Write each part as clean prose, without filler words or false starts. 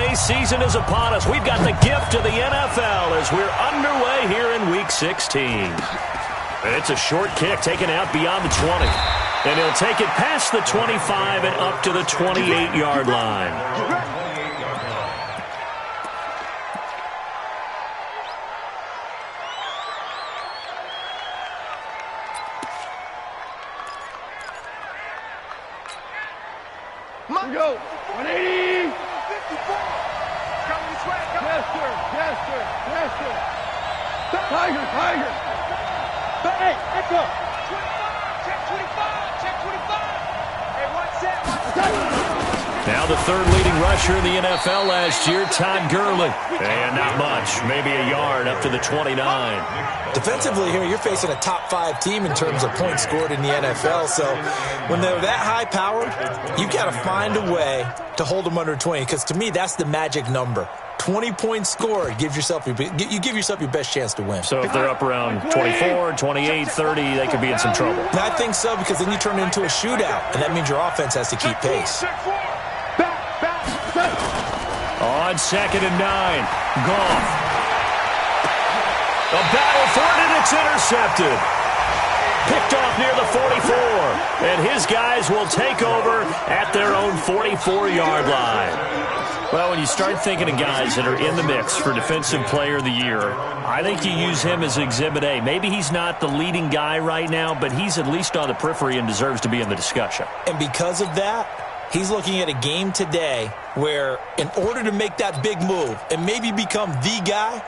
NBA season is upon us. We've got the gift of the NFL as we're underway here in Week 16. It's a short kick taken out beyond the 20. And he'll take it past the 25 and up to the 28-yard line. Here we go. 180. 54. Yes, sir. Yes, sir. Yes, sir. Tiger, Tiger. Hey, echo. 25. Check 25. Check 25. Hey, one set. Now the third leading rusher in the NFL last year, Todd Gurley. And not much, maybe a yard up to the 29. Defensively here, you're facing a top 5 team in terms of points scored in the NFL. So when they're that high powered, you've got to find a way to hold them under 20. Because to me, that's the magic number. 20 points scored, you give yourself your best chance to win. So if they're up around 24, 28, 30, they could be in some trouble. And I think so, because then you turn it into a shootout, and that means your offense has to keep pace. On 2nd and 9, Goff. A battle for it, and it's intercepted. Picked off near the 44. And his guys will take over at their own 44-yard line. Well, when you start thinking of guys that are in the mix for Defensive Player of the Year, I think you use him as Exhibit A. Maybe he's not the leading guy right now, but he's at least on the periphery and deserves to be in the discussion. And because of that, he's looking at a game today where in order to make that big move and maybe become the guy,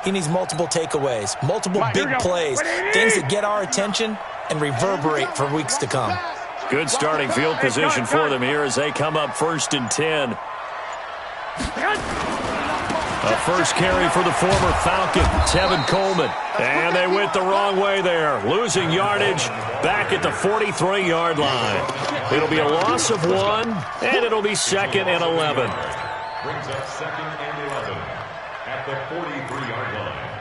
he needs multiple takeaways, multiple big plays, things that get our attention and reverberate for weeks to come. Good starting field position for them here as they come up 1st and 10. A first carry for the former Falcon, Tevin Coleman. And they went the wrong way there, losing yardage back at the 43-yard line. It'll be a loss of 1, and it'll be 2nd and 11. Brings up 2nd and 11 at the 43-yard line.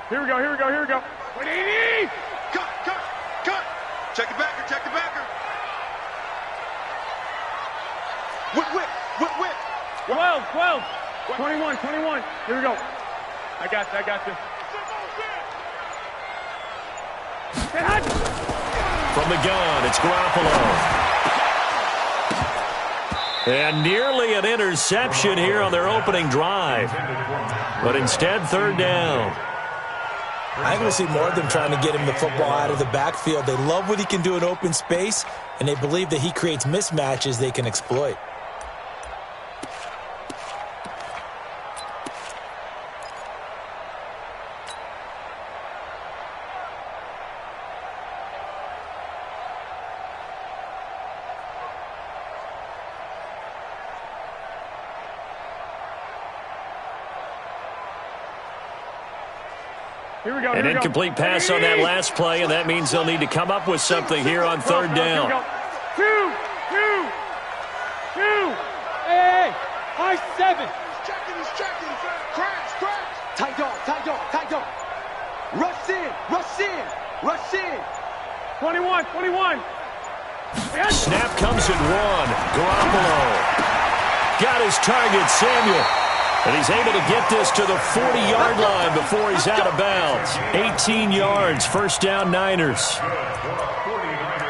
Here we go, here we go, here we go. 180! Cut! Check the backer, check the backer. Whip. 12. 21. Here we go. I got you. From the gun, it's Garoppolo. And nearly an interception here on their opening drive. But instead, 3rd down. I think we'll see more of them trying to get him the football out of the backfield. They love what he can do in open space, and they believe that he creates mismatches they can exploit. An incomplete pass on that last play, and that means they'll need to come up with something here on 3rd down. Two. Hey, high 7. He's checking. Crash. Tight dog. Rush in. 21. Snap comes at 1. Garoppolo got his target, Samuel. And he's able to get this to the 40-yard line before he's out of bounds. 18 yards, 1st down Niners.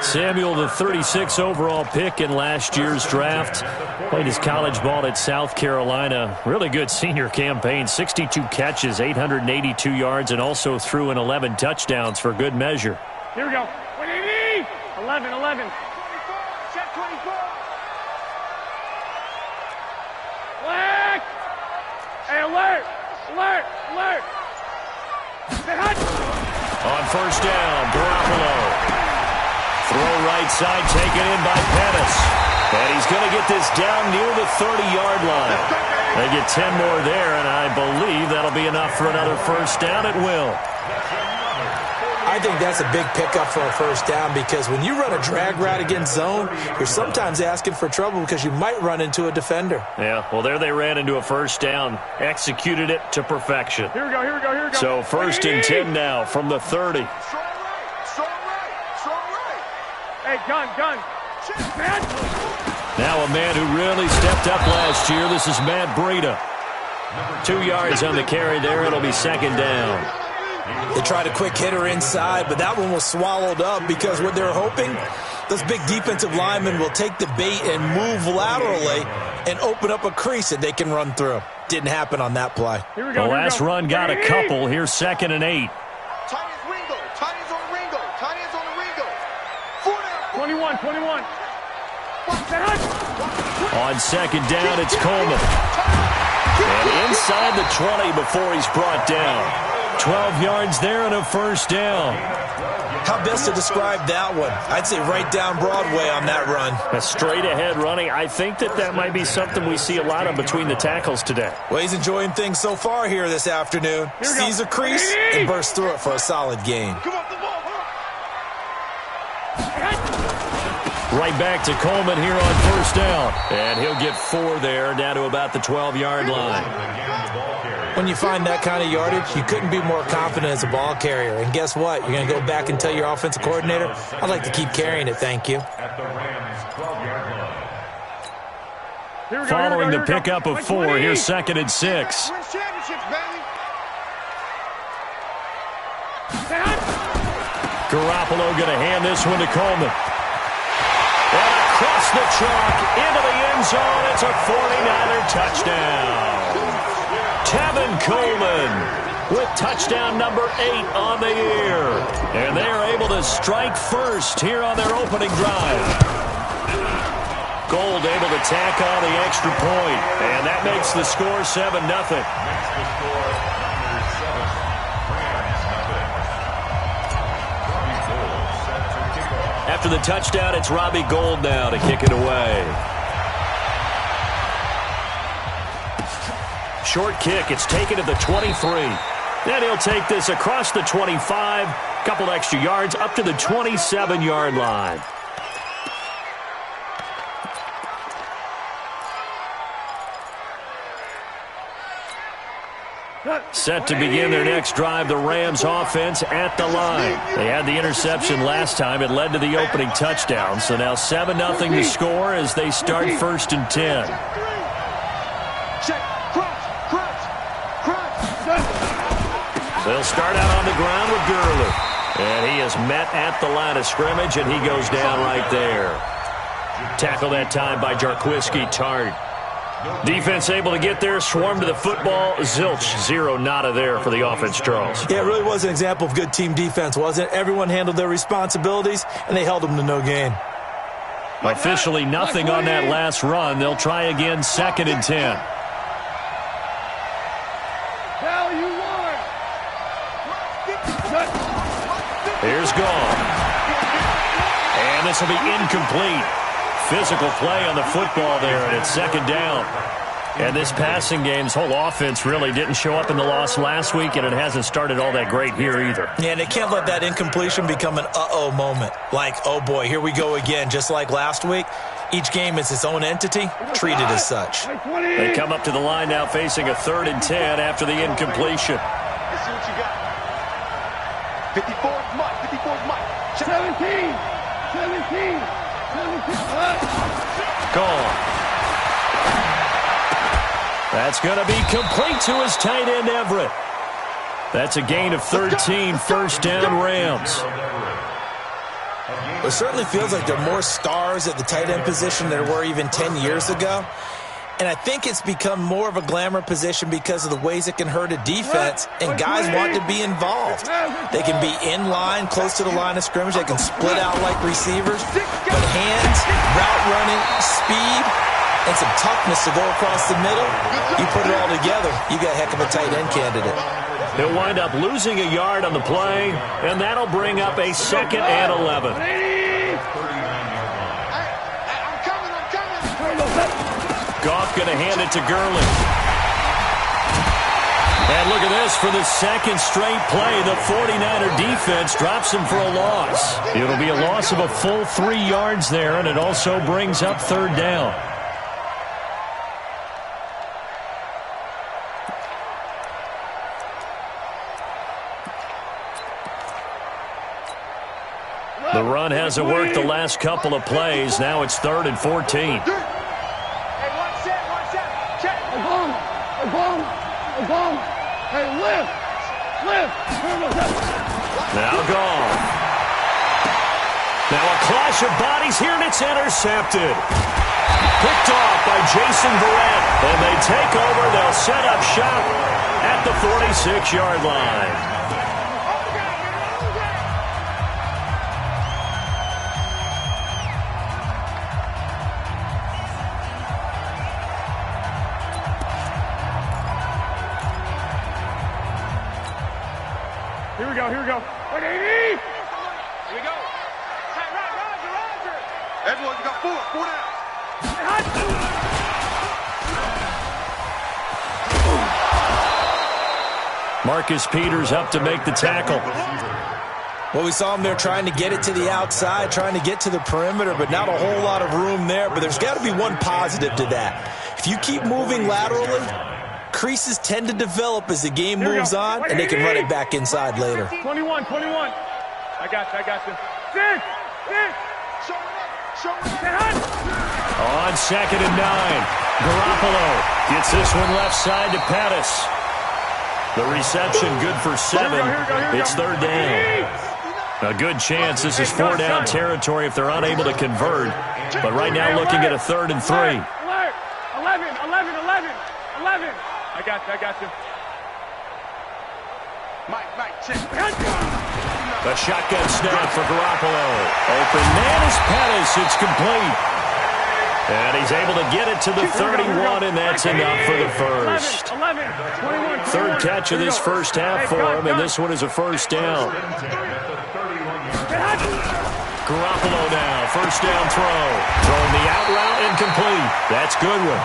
Samuel, the 36 overall pick in last year's draft. Played his college ball at South Carolina. Really good senior campaign. 62 catches, 882 yards, and also threw in 11 touchdowns for good measure. Here we go. 180! 11. Check 24. Black! Hey, alert! On 1st down, Garoppolo. Throw right side, taken in by Pettis. And he's going to get this down near the 30-yard line. They get 10 more there, and I believe that'll be enough for another 1st down at will. I think that's a big pickup for a 1st down, because when you run a drag route against zone, you're sometimes asking for trouble because you might run into a defender. Yeah, well, there they ran into a 1st down, executed it to perfection. Here we go. So 1st and 10 now from the 30. Strong right. Hey, gun. Now a man who really stepped up last year. This is Matt Breida. 2 yards on the carry there. It'll be second down. They tried a quick hitter inside, but that one was swallowed up because what they're hoping, those big defensive linemen will take the bait and move laterally and open up a crease that they can run through. Didn't happen on that play. The last run got a couple. Here's 2nd and 8. Tight ends Ringo. Tight ends on Ringo. Tight ends on the Ringo. 4 down. 21. On 2nd down, it's Coleman. And inside the 20 before he's brought down. 12 yards there and a first down. How best to describe that one? I'd say right down Broadway on that run. A straight-ahead running. I think that might be something we see a lot of between the tackles today. Well, he's enjoying things so far here this afternoon. Sees a crease and bursts through it for a solid gain. Right back to Coleman here on first down. And he'll get 4 there, down to about the 12-yard line. When you find that kind of yardage, you couldn't be more confident as a ball carrier. And guess what? You're going to go back and tell your offensive coordinator, I'd like to keep carrying it, thank you. Following the pickup of 4, here's 2nd and 6. Garoppolo going to hand this one to Coleman. And across the chalk, into the end zone, it's a 49er touchdown. Tevin Coleman with touchdown number 8 on the year. And they are able to strike first here on their opening drive. Gold able to tack on the extra point. And that makes the score 7-0. After the touchdown, it's Robbie Gould now to kick it away. Short kick. It's taken at the 23. Then he'll take this across the 25. Couple extra yards up to the 27-yard line. Set to begin their next drive, the Rams offense at the line. They had the interception last time. It led to the opening touchdown. So now 7-0 to score as they start 1st and 10. They'll start out on the ground with Gurley. And he is met at the line of scrimmage, and he goes down right there. Tackle that time by Jarquiski Tart. Defense able to get there, swarm to the football. Zilch, 0 nada there for the offense, Charles. Yeah, it really was an example of good team defense, wasn't it? Everyone handled their responsibilities, and they held them to no gain. Officially nothing on that last run. They'll try again, 2nd and 10. Here's Gone. And this will be incomplete. Physical play on the football there, and it's 2nd down. And this passing game's whole offense really didn't show up in the loss last week, and it hasn't started all that great here either. Yeah, and they can't let that incompletion become an uh-oh moment. Like, oh boy, here we go again. Just like last week, each game is its own entity, treated as such. They come up to the line now facing a 3rd and 10 after the incompletion. Let's see what you got. 54's Mike. 54's Mike. 17. Gone. That's going to be complete to his tight end, Everett. That's a gain of 13, 1st down Rams. It certainly feels like there are more stars at the tight end position than there were even 10 years ago. And I think it's become more of a glamour position because of the ways it can hurt a defense, and guys want to be involved. They can be in line, close to the line of scrimmage. They can split out like receivers. But hands, route running, speed, and some toughness to go across the middle, you put it all together, you got a heck of a tight end candidate. He'll wind up losing a yard on the play, and that'll bring up a 2nd and 11. Goff going to hand it to Gurley. And look at this for the 2nd straight play. The 49er defense drops him for a loss. It'll be a loss of a full 3 yards there, and it also brings up 3rd down. The run hasn't worked the last couple of plays. Now it's 3rd and 14. Hey, one set. Check. A bomb. Hey, lift. Now gone. Now a clash of bodies here, and it's intercepted. Picked off by Jason Verrett. And they take over. They'll set up shop at the 46-yard line. Here we go. Wait, 80! Here we go. Roger. Edwards, you got 4 down. Marcus Peters up to make the tackle. Well, we saw him there trying to get it to the outside, trying to get to the perimeter, but not a whole lot of room there. But there's got to be one positive to that. If you keep moving laterally, creases tend to develop as the game moves on, and they can run it back inside later. 21. I got you. Six. Show it up. On 2nd and 9. Garoppolo gets this one left side to Pettis. The reception good for 7. It's 3rd down. A good chance this is 4-down territory if they're unable to convert. But right now looking at a 3rd and 3. 11. I got you. Mike, check. A shotgun snap for Garoppolo. Open man is Pettis. It's complete. And he's able to get it to the 31, and that's enough for the first. 3rd catch of this first half for him, and this one is a 1st down. Garoppolo now, 1st down throw. Throwing the out route incomplete. That's Goodwin.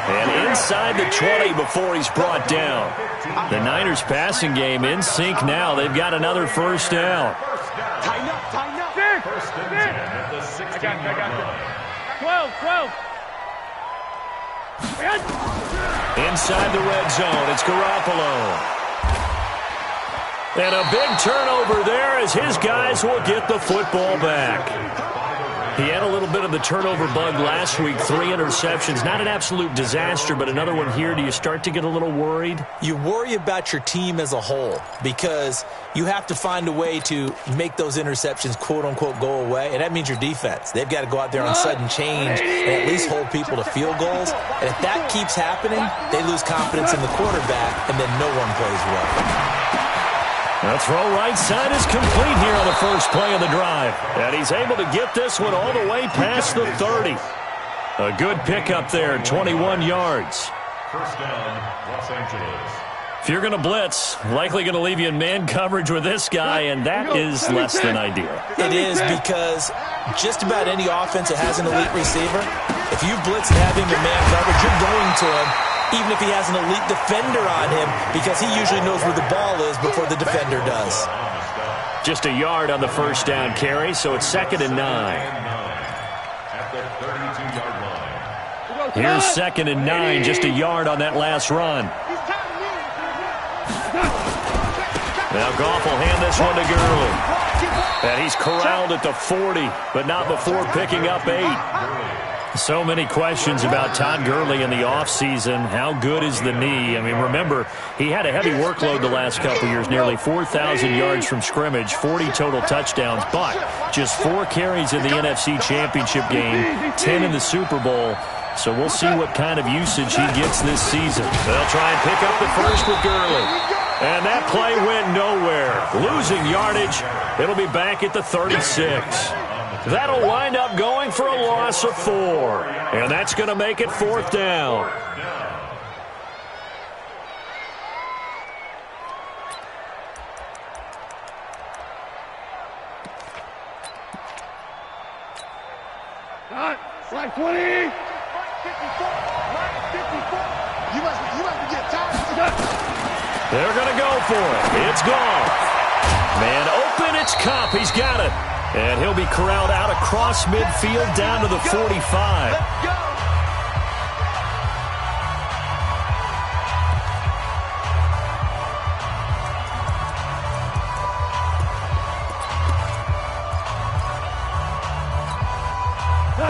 And inside the 20 before he's brought down. The Niners passing game in sync now. They've got another 1st down. Tighten up. I got you. 12. Inside the red zone, it's Garoppolo. And a big turnover there as his guys will get the football back. He had a little bit of the turnover bug last week, 3 interceptions. Not an absolute disaster, but another one here. Do you start to get a little worried? You worry about your team as a whole because you have to find a way to make those interceptions, quote-unquote, go away, and that means your defense. They've got to go out there on sudden change and at least hold people to field goals. And if that keeps happening, they lose confidence in the quarterback, and then no one plays well. The throw right side is complete here on the first play of the drive. And he's able to get this one all the way past the 30. A good pickup there, 21 yards. 1st down, Los Angeles. If you're going to blitz, likely going to leave you in man coverage with this guy, and that is less than ideal. It is because just about any offense that has an elite receiver, if you blitz and have him in man coverage, you're going to him, even if he has an elite defender on him, because he usually knows where the ball is before the defender does. Just a yard on the 1st down carry, so it's 2nd and 9. At the 32-yard line. Here's 2nd and 9, just a yard on that last run. Now Goff will hand this one to Gurley. And he's corralled at the 40, but not before picking up 8. So many questions about Todd Gurley in the offseason. How good is the knee? I mean, remember, he had a heavy workload the last couple years, nearly 4,000 yards from scrimmage, 40 total touchdowns, but just 4 carries in the NFC Championship game, 10 in the Super Bowl. So we'll see what kind of usage he gets this season. They'll try and pick up the first with Gurley. And that play went nowhere. Losing yardage. It'll be back at the 36. That'll wind up going for a loss of 4. And that's going to make it 4th down. Like 20. 54. You must get tired. They're going to go for it. It's gone. Man open, it's Kupp. He's got it. And he'll be corralled out across midfield down to the 45. Let's go.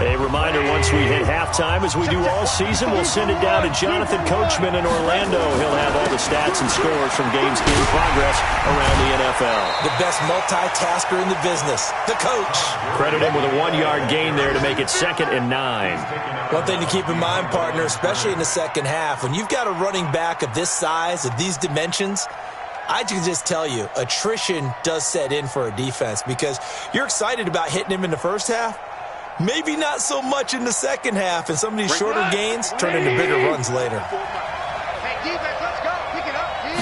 A reminder, once we hit halftime, as we do all season, we'll send it down to Jonathan Coachman in Orlando. He'll have all the stats and scores from games in progress around the NFL. The best multitasker in the business, the coach. Credit him with a 1-yard gain there to make it 2nd and 9. One thing to keep in mind, partner, especially in the second half, when you've got a running back of this size, of these dimensions, I can just tell you, attrition does set in for a defense because you're excited about hitting him in the first half. Maybe not so much in the second half, and some of these shorter gains turn into bigger runs later. Hey, defense, let's go. Pick it up, D.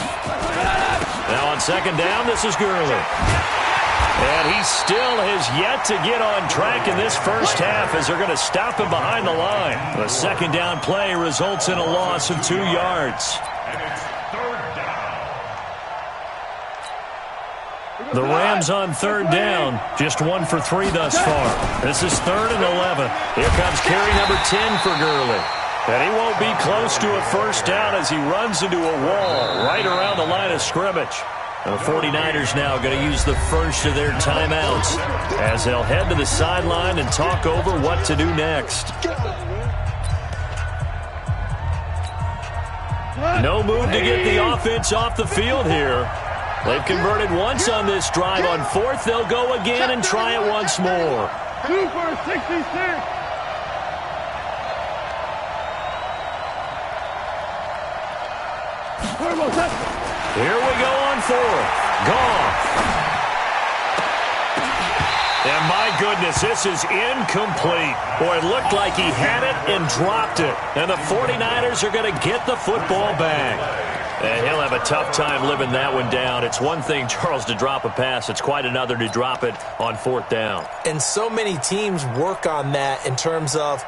Now on 2nd down, this is Gurley. And he still has yet to get on track in this first half as they're going to stop him behind the line. The 2nd down play results in a loss of 2 yards. The Rams on 3rd down, just 1 for 3 thus far. This is 3rd and 11. Here comes carry number 10 for Gurley. And he won't be close to a first down as he runs into a wall right around the line of scrimmage. The 49ers now going to use the first of their timeouts as they'll head to the sideline and talk over what to do next. No move to get the offense off the field here. They've converted once on this drive. On 4th, they'll go again and try it once more. 2 for 66. Here we go on 4th. Gone. And my goodness, this is incomplete. Boy, it looked like he had it and dropped it. And the 49ers are going to get the football back. And he'll have a tough time living that one down. It's one thing, Charles, to drop a pass. It's quite another to drop it on 4th down. And so many teams work on that in terms of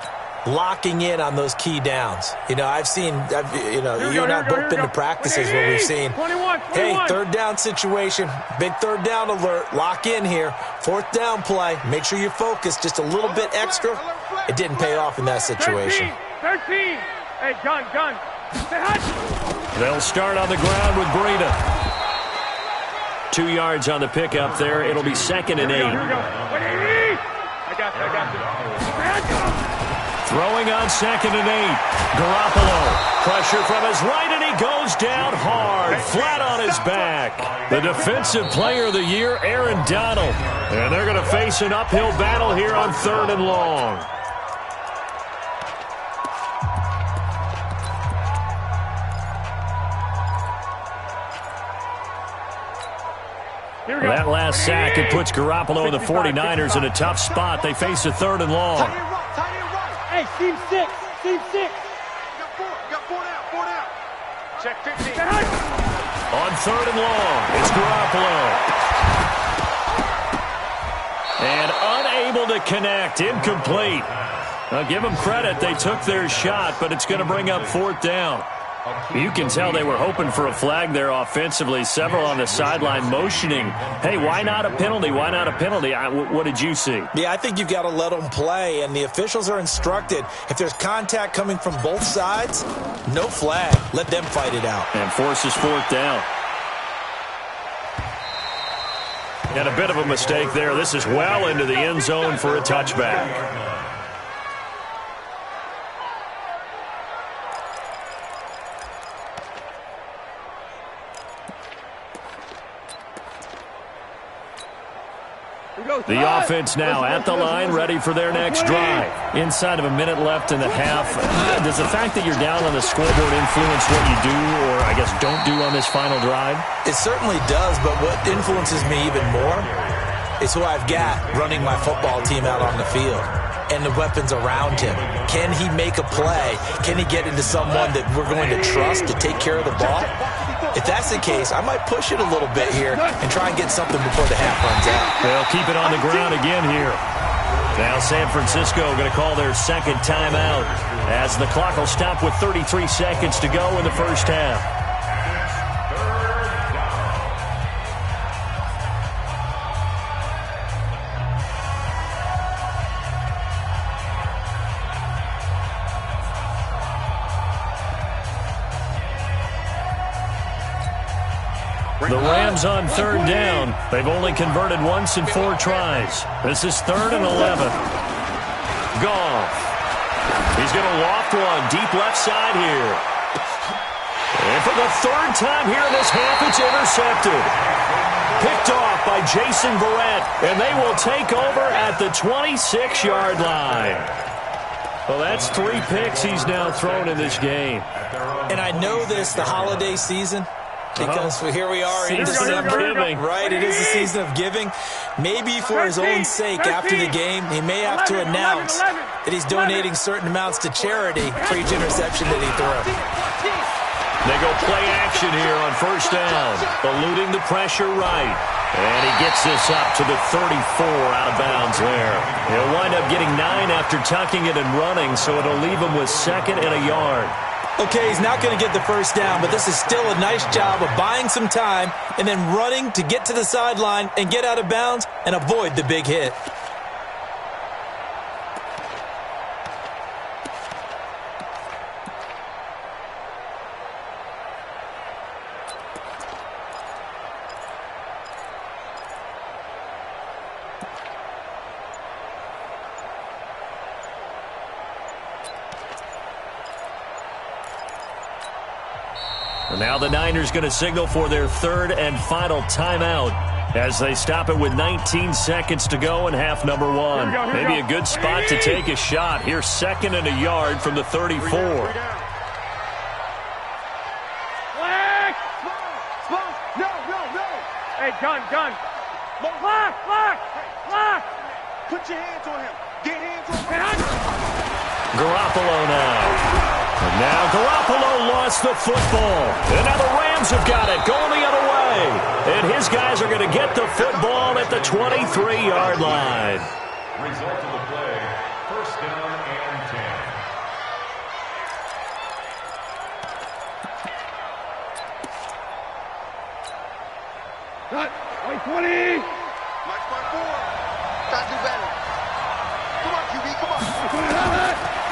locking in on those key downs. You know, you and I both been to practices where we've seen, hey, 3rd down situation, big 3rd down alert, lock in here, 4th down play, make sure you focus just a little bit extra. It didn't pay off in that situation. 13. Hey, gun. They'll start on the ground with Breida. 2 yards on the pickup there. It'll be 2nd and 8. Here we go. I got you. Throwing on 2nd and 8. Garoppolo. Pressure from his right, and he goes down hard, flat on his back. The Defensive Player of the Year, Aaron Donald. And they're going to face an uphill battle here on 3rd and long. That last sack, it puts Garoppolo and the 49ers in a tough spot. They face a 3rd and long. Hey, team 6. You got 4 down. Check 15. On 3rd and long, it's Garoppolo. And unable to connect, incomplete. Now, give them credit, they took their shot, but it's going to bring up 4th down. You can tell they were hoping for a flag there offensively. Several on the sideline motioning, hey, why not a penalty? Why not a penalty? What did you see? Yeah, I think you've got to let them play, and the officials are instructed, if there's contact coming from both sides, no flag. Let them fight it out. And forces 4th down. And a bit of a mistake there. This is well into the end zone for a touchback. The offense now at the line, ready for their next drive. Inside of a minute left in the half. Does the fact that you're down on the scoreboard influence what you do, or I guess don't do on this final drive? It certainly does, but what influences me even more is who I've got running my football team out on the field and the weapons around him. Can he make a play? Can he get into someone that we're going to trust to take care of the ball? If that's the case, I might push it a little bit here and try and get something before the half runs out. They'll keep it on the ground again here. Now San Francisco going to call their 2nd timeout as the clock will stop with 33 seconds to go in the first half. The Rams on 3rd down. They've only converted once in 4 tries. This is 3rd and 11. Goff. He's going to loft one deep left side here. And for the third time here in this half, it's intercepted. Picked off by Jason Verrett, and they will take over at the 26-yard line. Well, that's 3 picks he's now thrown in this game. And I know this, the holiday season, because here we are in December. Right, it is the season of giving. Maybe for his own sake, after the game, he may have to announce that he's donating certain amounts to charity for each interception that he throws. They go play action here on first down, eluding the pressure right. And he gets this up to the 34 out of bounds there. He'll wind up getting 9 after tucking it and running, so it'll leave him with 2nd and a yard. Okay, he's not going to get the first down, but this is still a nice job of buying some time and then running to get to the sideline and get out of bounds and avoid the big hit. And now the Niners going to signal for their 3rd and final timeout as they stop it with 19 seconds to go in half number 1. Maybe a good spot to take a shot. Here's 2nd and a yard from the 34. Hey, gun. Lock. Put your hands on him. Get hands on him. Garoppolo now. And now Garoppolo lost the football. And now the Rams have got it, going the other way. And his guys are going to get the football at the 23-yard line. Result of the play, first down and 10. Cut. Wait, 20. March by 4. Try to do better. Come on, QB, come on.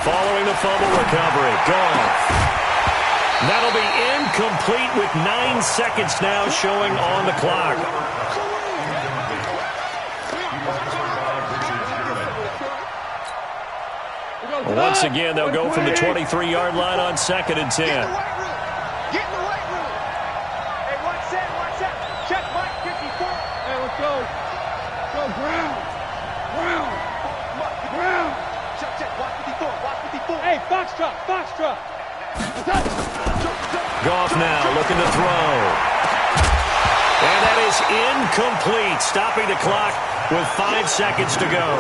Following the fumble recovery, Goff. That'll be incomplete with 9 seconds now showing on the clock. Once again, they'll go from the 23-yard line on 2nd and 10. Get in the right room. Hey, watch that. Check Mike 54. Hey, let's go. Go, ground. Check. Watch 54. Hey, Foxtrot. Goff now looking to throw. And that is incomplete, stopping the clock with 5 seconds to go.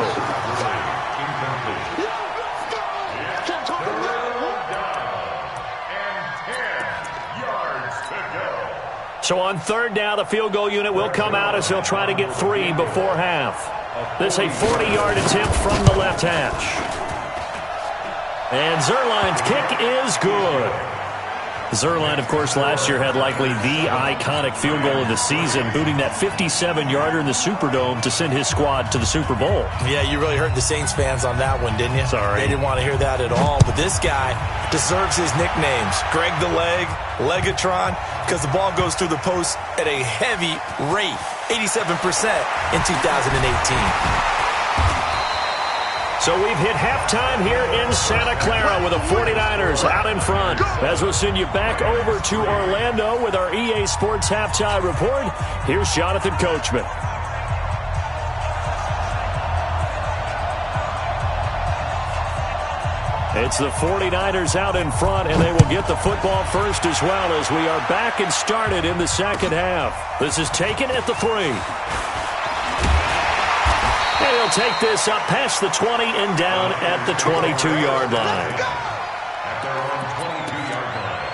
So on 3rd down, the field goal unit will come out as they'll try to get 3 before half. This is a 40-yard attempt from the left hash. And Zuerlein's kick is good. Zuerlein, of course, last year had likely the iconic field goal of the season, booting that 57-yarder in the Superdome to send his squad to the Super Bowl. Yeah, you really hurt the Saints fans on that one, didn't you? Sorry. They didn't want to hear that at all. But this guy deserves his nicknames. Greg the Leg, Legatron, because the ball goes through the post at a heavy rate, 87% in 2018. So we've hit halftime here in Santa Clara with the 49ers out in front. As we'll send you back over to Orlando with our EA Sports Halftime Report, here's Jonathan Coachman. It's the 49ers out in front, and they will get the football first as well as we are back and started in the second half. This is taken at the 3. And he'll take this up past the 20 and down at the 22-yard line. At their own 22-yard line.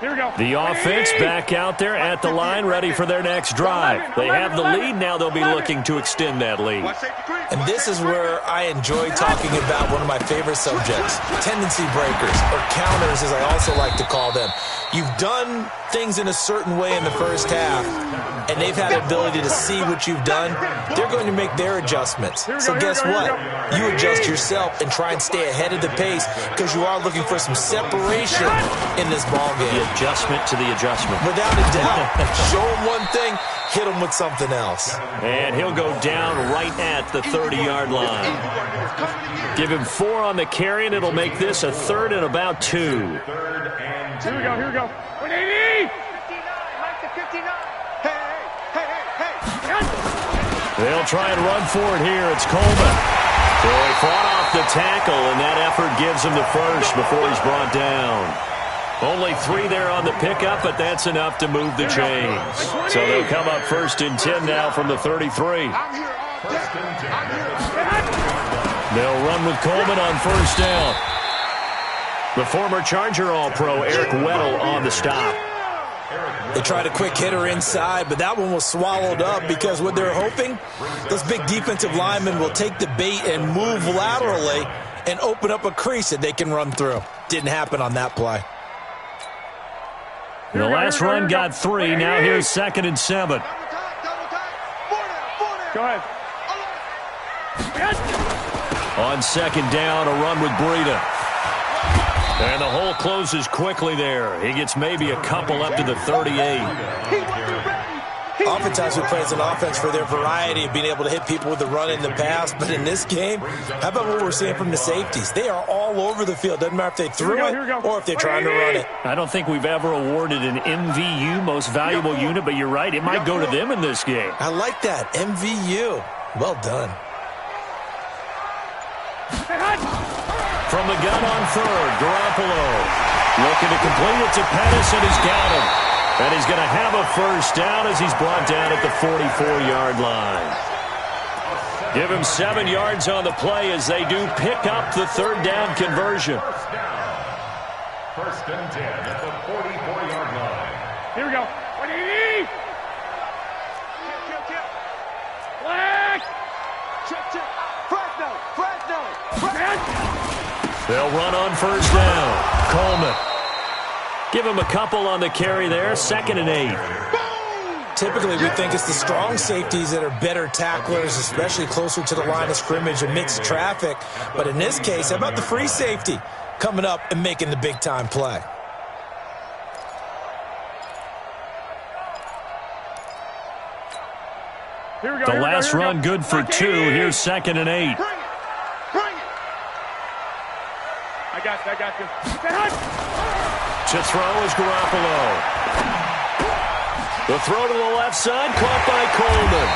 Here we go. The offense back out there at the line, ready for their next drive. They have the lead. Now they'll be looking to extend that lead. And this is where I enjoy talking about one of my favorite subjects, tendency breakers, or counters as I also like to call them. You've done things in a certain way in the first half, and they've had the ability to see what you've done. They're going to make their adjustments. So guess what? You adjust yourself and try and stay ahead of the pace because you are looking for some separation in this ball game. The adjustment to the adjustment. Without a doubt. Show them one thing, hit them with something else. And he'll go down right at the 30-yard line. Give him 4 on the carry, and it'll make this a 3rd and about 2. Here we go, here we go. 180! 59. Hey. They'll try and run for it here. It's Coleman. So he fought off the tackle, and that effort gives him the first before he's brought down. Only 3 there on the pickup, but that's enough to move the chains. So they'll come up 1st and 10 now from the 33. They'll run with Coleman on 1st down. The former Charger All-Pro Eric Weddle on the stop. They tried a quick hitter inside, but that one was swallowed up because what they're hoping, those big defensive linemen will take the bait and move laterally and open up a crease that they can run through. Didn't happen on that play. The last run got 3. Now here's 2nd and 7. Go ahead. On 2nd down, a run with Breida. And the hole closes quickly there. He gets maybe a couple up to the 38. Oftentimes we praise an offense for their variety of being able to hit people with the run in the pass. But in this game, how about what we're seeing from the safeties? They are all over the field. Doesn't matter if they threw it or if they're trying to run it. I don't think we've ever awarded an MVU, most valuable unit, but you're right. It might go to them in this game. I like that. MVU. Well done. From the gun on 3rd, Garoppolo looking to complete it to Pettis, and he's got him. And he's going to have a 1st down as he's brought down at the 44-yard line. Give him 7 yards on the play as they do pick up the 3rd down conversion. 1st and 10 at the 44-yard line. Here we go. 180! Black! Check. Fresno. They'll run on 1st down. Coleman. Give him a couple on the carry there. 2nd and 8. Typically, we think it's the strong safeties that are better tacklers, especially closer to the line of scrimmage amidst traffic. But in this case, how about the free safety coming up and making the big-time play? Here we go. The last run good for 2. Here's 2nd and 8. Bring it. I got you. To throw is Garoppolo. The throw to the left side, caught by Coleman.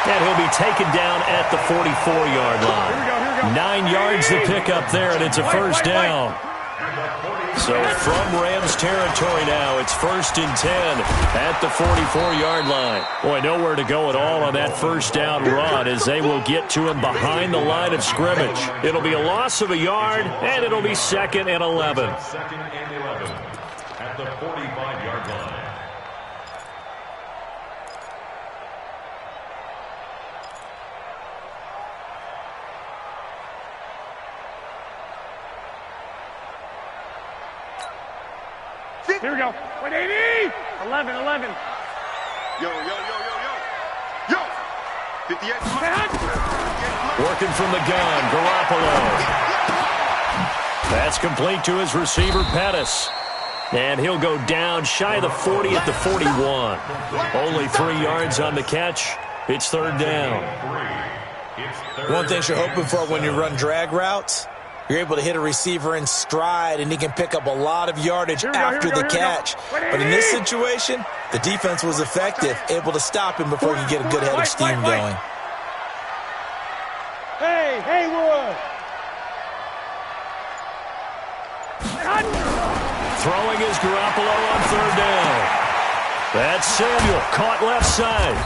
And he'll be taken down at the 44-yard line. Here we go. 9 yards to pick up there, and it's a 1st down. So from Rams territory now, it's 1st and 10 at the 44-yard line. Boy, nowhere to go at all on that 1st down run as they will get to him behind the line of scrimmage. It'll be a loss of a yard, and it'll be 2nd and 11. 2nd and 11 at the 45-yard line. Here we go. 180! 11. Yo. 58. Working from the gun, Garoppolo. That's complete to his receiver, Pettis. And he'll go down shy of the 40 at the 41. Only 3 yards on the catch. It's 3rd down. One thing you're hoping for when you run drag routes, you're able to hit a receiver in stride, and he can pick up a lot of yardage after the catch. But in this situation, the defense was effective, able to stop him before he could get a good head of steam going. Hey, Wood! Throwing is Garoppolo on 3rd down. That's Samuel, caught left side.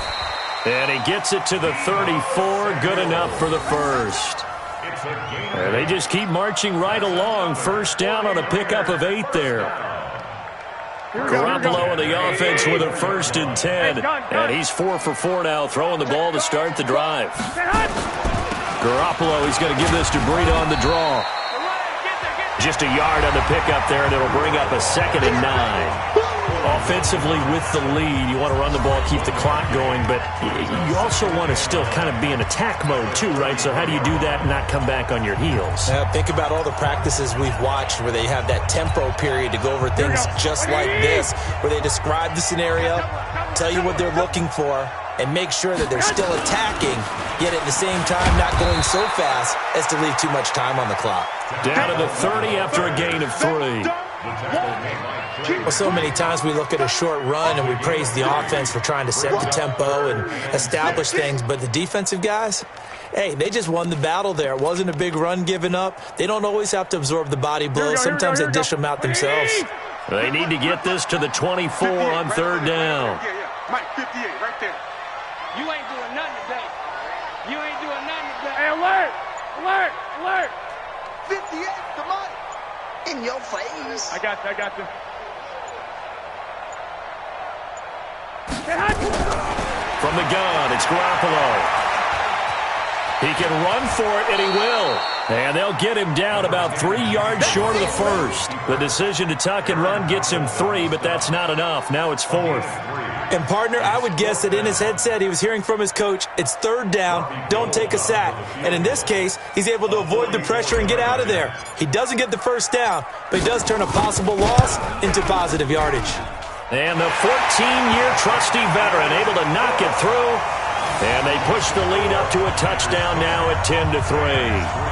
And he gets it to the 34, good enough for the 1st. And they just keep marching right along. 1st down on a pickup of 8 there. Garoppolo in the offense with a 1st and 10. And he's 4 for 4 now, throwing the ball to start the drive. Garoppolo, he's going to give this to Breida on the draw. Just a yard on the pickup there, and it'll bring up a 2nd and 9. Offensively with the lead, you want to run the ball, keep the clock going, but you also want to still kind of be in attack mode too, right? So how do you do that and not come back on your heels? Think about all the practices we've watched where they have that tempo period to go over things just like this, where they describe the scenario, tell you what they're looking for, and make sure that they're still attacking, yet at the same time not going so fast as to leave too much time on the clock. Down to the 30 after a gain of 3. Well, so many times we look at a short run and we praise the offense for trying to set the tempo and establish things, but the defensive guys, hey, they just won the battle there. It wasn't a big run given up. They don't always have to absorb the body blows. Sometimes they dish them out themselves. They need to get this to the 24 on 3rd down. Mike, 58, right there. You ain't doing nothing today. You ain't doing nothing today. Hey, alert! Alert! Alert! 58, come on. In your face. I got you. From the gun, it's Garoppolo. He can run for it, and he will. And they'll get him down about 3 yards short of the 1st. The decision to tuck and run gets him 3, but that's not enough. Now it's 4th. And, partner, I would guess that in his headset he was hearing from his coach, it's 3rd down, don't take a sack. And in this case, he's able to avoid the pressure and get out of there. He doesn't get the 1st down, but he does turn a possible loss into positive yardage. And the 14-year trusty veteran able to knock it through. And they push the lead up to a touchdown now at 10-3.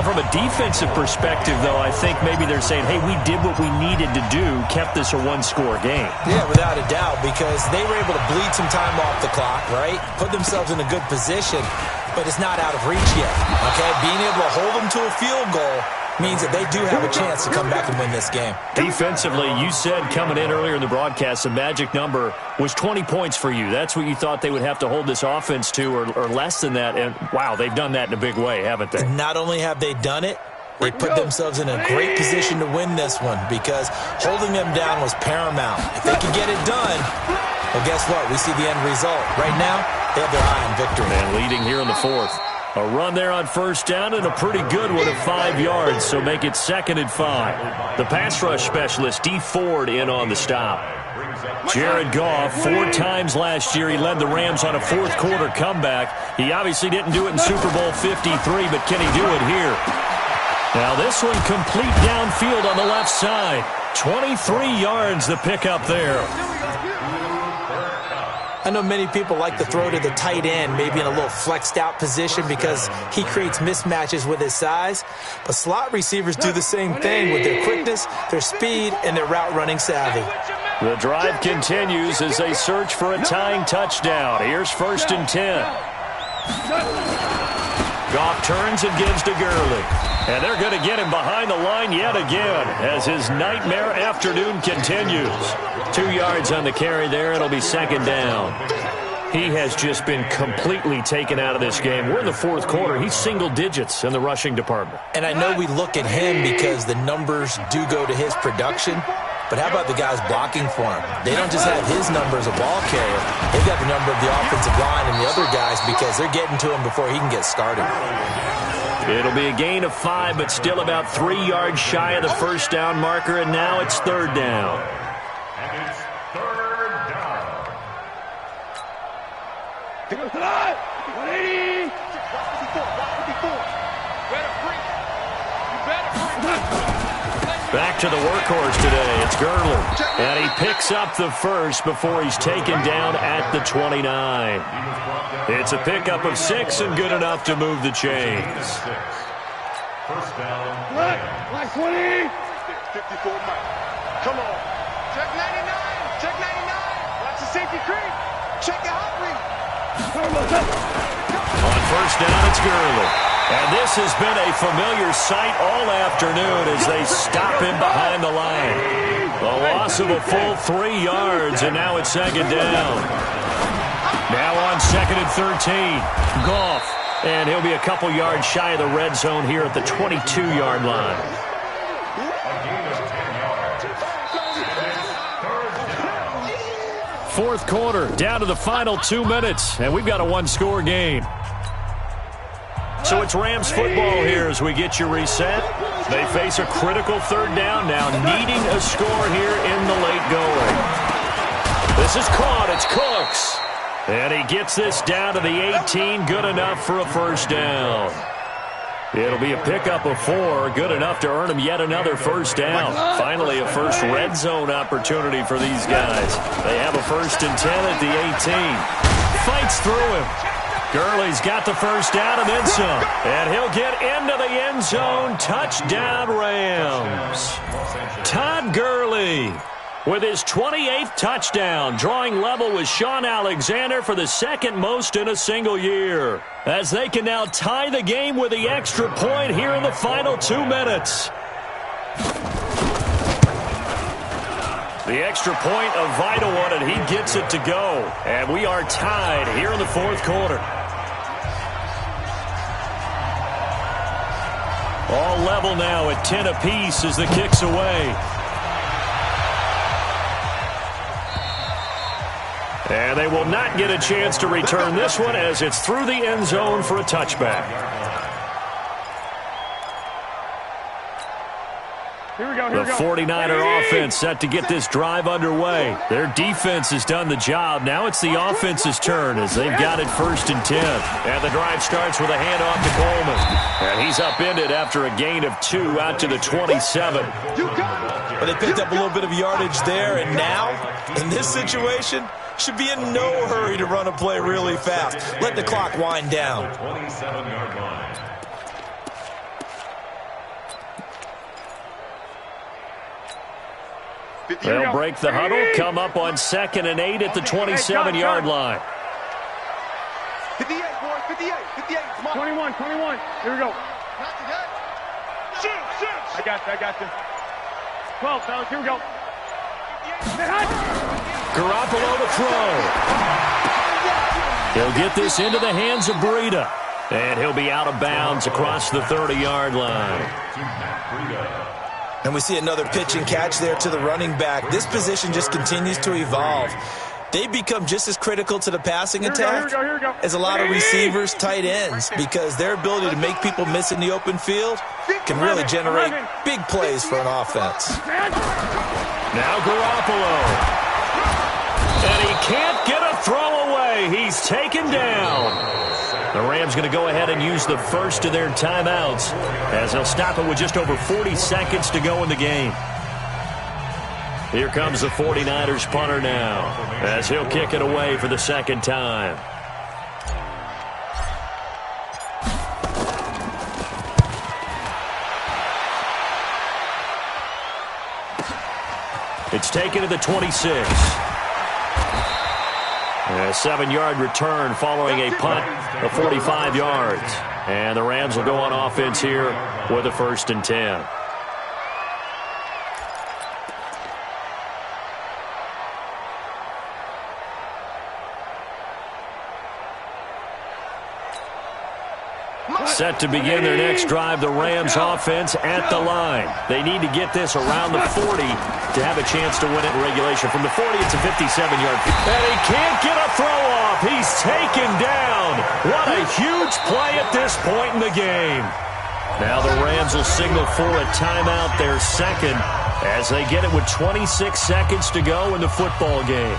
From a defensive perspective, though, I think maybe they're saying, hey, we did what we needed to do, kept this a 1-score game. Yeah, without a doubt, because they were able to bleed some time off the clock, right? Put themselves in a good position, but it's not out of reach yet, okay? Being able to hold them to a field goal means that they do have a chance to come back and win this game. Defensively, you said coming in earlier in the broadcast, the magic number was 20 points for you. That's what you thought they would have to hold this offense to, or less than that. And, wow, they've done that in a big way, haven't they? And not only have they done it, they put themselves in a great position to win this one because holding them down was paramount. If they could get it done, well, guess what? We see the end result. Right now, they have their eye on victory. And leading here in the 4th. A run there on 1st down and a pretty good one of 5 yards, so make it 2nd and 5. The pass rush specialist, D. Ford, in on the stop. Jared Goff, 4 times last year, he led the Rams on a 4th quarter comeback. He obviously didn't do it in Super Bowl 53, but can he do it here? Now this one complete downfield on the left side. 23 yards the pickup there. I know many people like to throw to the tight end, maybe in a little flexed out position because he creates mismatches with his size. But slot receivers do the same thing with their quickness, their speed, and their route running savvy. The drive continues as they search for a tying touchdown. Here's 1st and 10. Goff turns and gives to Gurley. And they're going to get him behind the line yet again as his nightmare afternoon continues. 2 yards on the carry there. It'll be 2nd down. He has just been completely taken out of this game. We're in the 4th quarter. He's single digits in the rushing department. And I know we look at him because the numbers do go to his production. But how about the guys blocking for him? They don't just have his number as a ball carrier. They've got the number of the offensive line and the other guys because they're getting to him before he can get started. It'll be a gain of 5, but still about 3 yards shy of the 1st down marker, and now it's 3rd down. And it's 3rd down. 180. Back to the workhorse today. It's Gurley. And he picks up the 1st before he's taken down at the 29. It's a pickup of 6 and good enough to move the chains. 1st down. Black 20. 54, Mike. Come on. Check 99. Check 99. Watch the safety creep. Check the hot read. On 1st down, it's Gurley. And this has been a familiar sight all afternoon as they stop him behind the line. The loss of a full 3 yards, and now it's 2nd down. Now on 2nd and 13. Goff. And he'll be a couple yards shy of the red zone here at the 22-yard line. fourth quarter, down to the final 2 minutes, and we've got a one-score game. So it's Rams football here as we get you reset. They face a critical third down now, needing a score here in the late going. This is caught. It's Cooks. And he gets this down to the 18, good enough for a first down. It'll be a pickup of 4, good enough to earn him yet another first down. Finally, a first red zone opportunity for these guys. They have a 1st and 10 at the 18. Fights through him. Gurley's got the first down and then some. And he'll get into the end zone. Touchdown, Rams. Todd Gurley with his 28th touchdown, drawing level with Sean Alexander for the second most in a single year, as they can now tie the game with the extra point here in the final 2 minutes. The extra point, a vital one, and he gets it to go. And we are tied here in the fourth quarter. All level now at 10 apiece as the kick's away. And they will not get a chance to return this one as it's through the end zone for a touchback. The 49er offense set to get this drive underway. Their defense has done the job. Now it's the offense's turn as they've got it 1st and 10. And the drive starts with a handoff to Coleman. And he's upended after a gain of 2 out to the 27. But they picked up a little bit of yardage there, and now, in this situation, should be in no hurry to run a play really fast. Let the clock wind down. 27-yard line. They'll break the huddle, come up on 2nd and 8 at the 27-yard line. 58, boys, 58, 58. Come on. 21, 21. Here we go. Shoot. I got you. 12, fellas, here we go. Garoppolo to throw. He'll get this into the hands of Breida. And he'll be out of bounds across the 30-yard line. And we see another pitch and catch there to the running back. This position just continues to evolve. They become just as critical to the passing attack as a lot of receivers, tight ends, because their ability to make people miss in the open field can really generate big plays for an offense. Now Garoppolo. And he can't get a throw away. He's taken down. The Rams going to go ahead and use the first of their timeouts as they'll stop it with just over 40 seconds to go in the game. Here comes the 49ers punter now as he'll kick it away for the second time. It's taken to the 26. A 7-yard return following a punt of 45 yards. And the Rams will go on offense here with a 1st and 10. Set to begin their next drive, the Rams offense at the line. They need to get this around the 40 to have a chance to win it in regulation. From the 40, it's a 57-yard. And he can't get a throw off. He's taken down. What a huge play at this point in the game. Now the Rams will signal for a timeout, their second, as they get it with 26 seconds to go in the football game.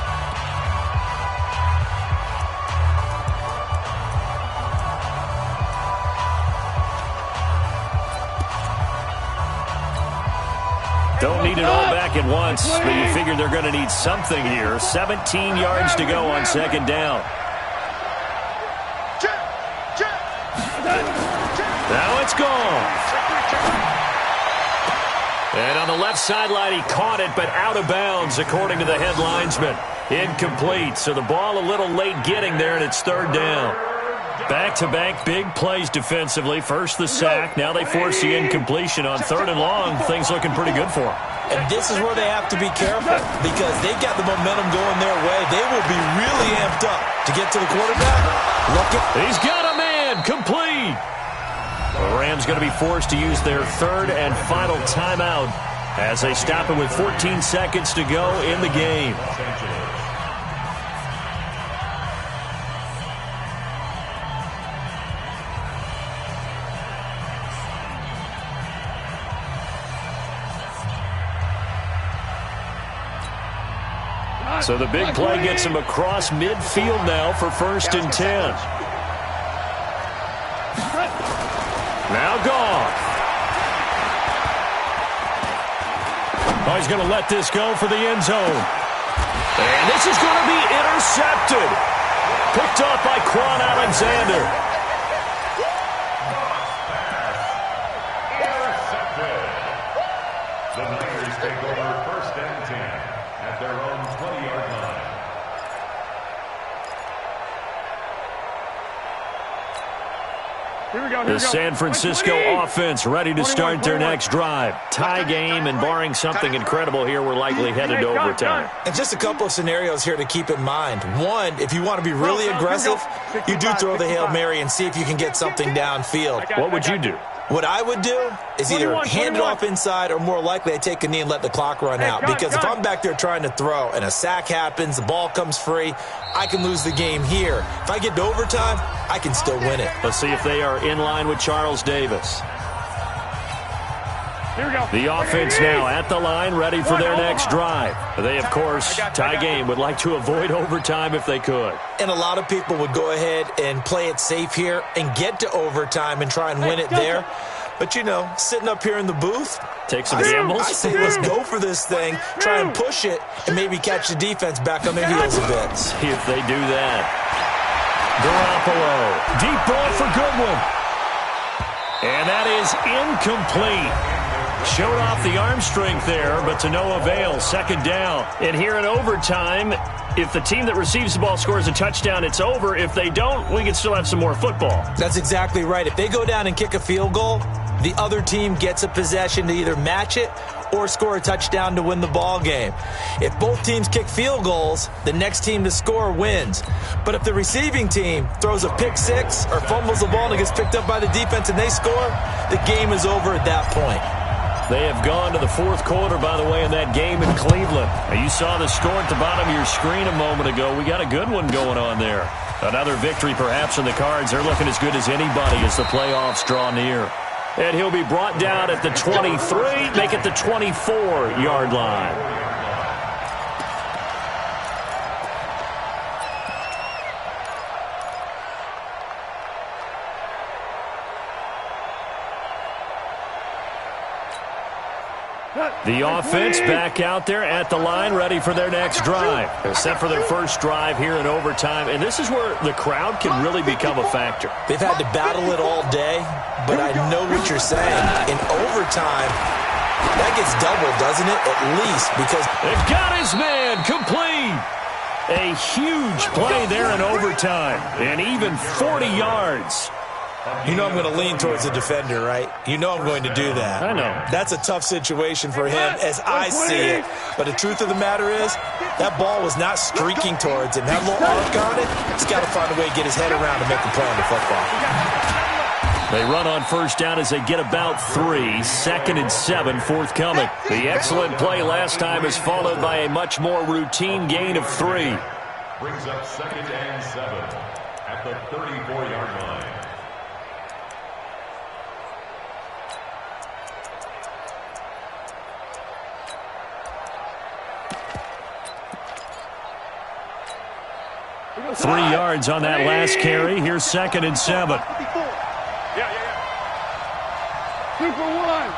Don't need it all back at once, but you figure they're going to need something here. 17 yards to go on second down. Now it's gone. And on the left sideline, he caught it, but out of bounds, according to the head linesman. Incomplete, so the ball a little late getting there, and it's third down. Back-to-back big plays defensively. First the sack. Now they force the incompletion on 3rd and long. Things looking pretty good for them. And this is where they have to be careful because they've got the momentum going their way. They will be really amped up to get to the quarterback. He's got a man. Complete. The Rams going to be forced to use their 3rd and final timeout as they stop it with 14 seconds to go in the game. So the big play gets him across midfield now for 1st and 10. Now Goff. Oh, he's going to let this go for the end zone. And this is going to be intercepted. Picked off by Quan Alexander. Intercepted. The Niners take over 1st and 10 at their own 20-yard line. Here we go. The San Francisco offense ready to start their next drive. Tie game, and barring something incredible here, we're likely headed to overtime. And just a couple of scenarios here to keep in mind. One, if you want to be really aggressive, you do throw the Hail Mary and see if you can get something downfield. What would you do? What I would do is either hand it off inside, or more likely I take a knee and let the clock run out. Because if I'm back there trying to throw and a sack happens, the ball comes free, I can lose the game here. If I get to overtime, I can still win it. Let's see if they are in line with Charles Davis. Here we go. The offense now at the line, ready for their next drive. They, of course, tie game, would like to avoid overtime if they could. And a lot of people would go ahead and play it safe here and get to overtime and try and win it there. But, you know, sitting up here in the booth, take some gambles. I say let's go for this thing, try and push it, and maybe catch the defense back on their heels a bit. See if they do that. Garoppolo, deep ball for Goodwin. And that is incomplete. Showed off the arm strength there, but to no avail. 2nd down. And here in overtime, if the team that receives the ball scores a touchdown, it's over. If they don't, we can still have some more football. That's exactly right. If they go down and kick a field goal, the other team gets a possession to either match it or score a touchdown to win the ball game. If both teams kick field goals, the next team to score wins. But if the receiving team throws a pick six or fumbles the ball and it gets picked up by the defense and they score, the game is over at that point. They have gone to the 4th quarter, by the way, in that game in Cleveland. Now, you saw the score at the bottom of your screen a moment ago. We got a good one going on there. Another victory perhaps in the cards. They're looking as good as anybody as the playoffs draw near. And he'll be brought down at the 23, make it the 24-yard line. The offense back out there at the line, ready for their next drive. They're set for their first drive here in overtime, and this is where the crowd can really become a factor. They've had to battle it all day, but I know what you're saying. In overtime, that gets doubled, doesn't it? At least, because they've got his man complete. A huge play there in overtime, and even 40 yards. You know I'm going to lean towards the defender, right? You know I'm going to do that. I know. That's a tough situation for him as I see it. But the truth of the matter is, that ball was not streaking towards him. That little arc on it, he's got to find a way to get his head around and make a play on the football. They run on 1st down as they get about 3. 2nd and 7 forthcoming. The excellent play last time is followed by a much more routine gain of 3. Brings up 2nd and 7 at the 34-yard line. Three yards on that last carry. Here's 2nd and 7. Yeah. 2 for 1.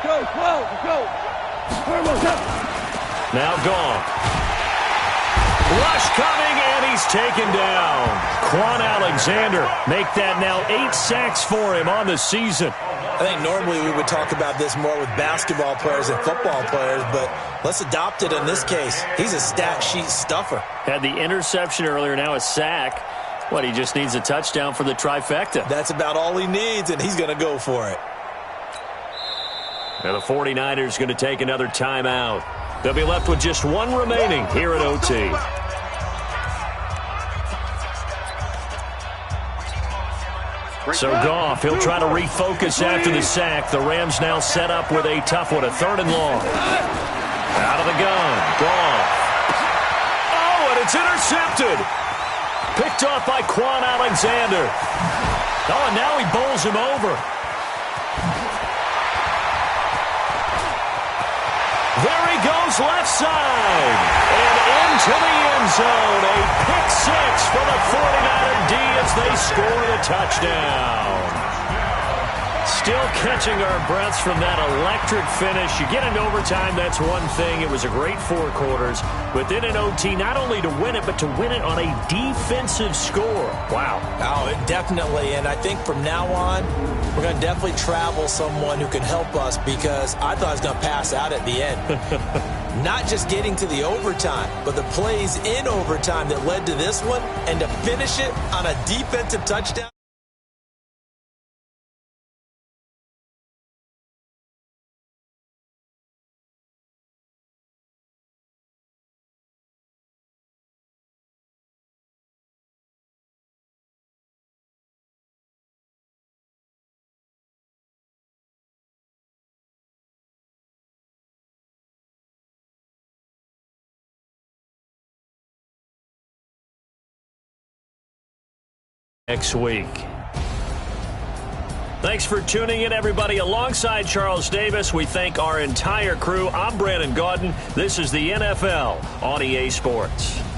Go, 12, go. Now gone. Rush coming, and he's taken down. Quan Alexander make that now 8 sacks for him on the season. I think normally we would talk about this more with basketball players and football players, but let's adopt it in this case. He's a stat sheet stuffer. Had the interception earlier, now a sack. What, he just needs a touchdown for the trifecta. That's about all he needs, and he's going to go for it. Now the 49ers going to take another timeout. They'll be left with just 1 remaining here at OT. So Goff, he'll try to refocus after the sack. The Rams now set up with a tough one, a 3rd and long. Out of the gun, Goff. Oh, and it's intercepted. Picked off by Quan Alexander. Oh, and now he bowls him over. Very goes left side and into the end zone. A pick six for the 49er D as they score the touchdown. Still catching our breaths from that electric finish. You get into overtime, that's one thing. It was a great 4 quarters. But then in OT, not only to win it, but to win it on a defensive score. Wow. Oh, definitely. And I think from now on, we're going to definitely travel someone who can help us, because I thought I was going to pass out at the end. Not just getting to the overtime, but the plays in overtime that led to this one, and to finish it on a defensive touchdown. Next week. Thanks for tuning in, everybody. Alongside Charles Davis, we thank our entire crew. I'm Brandon Gaudin. This is the NFL on EA Sports.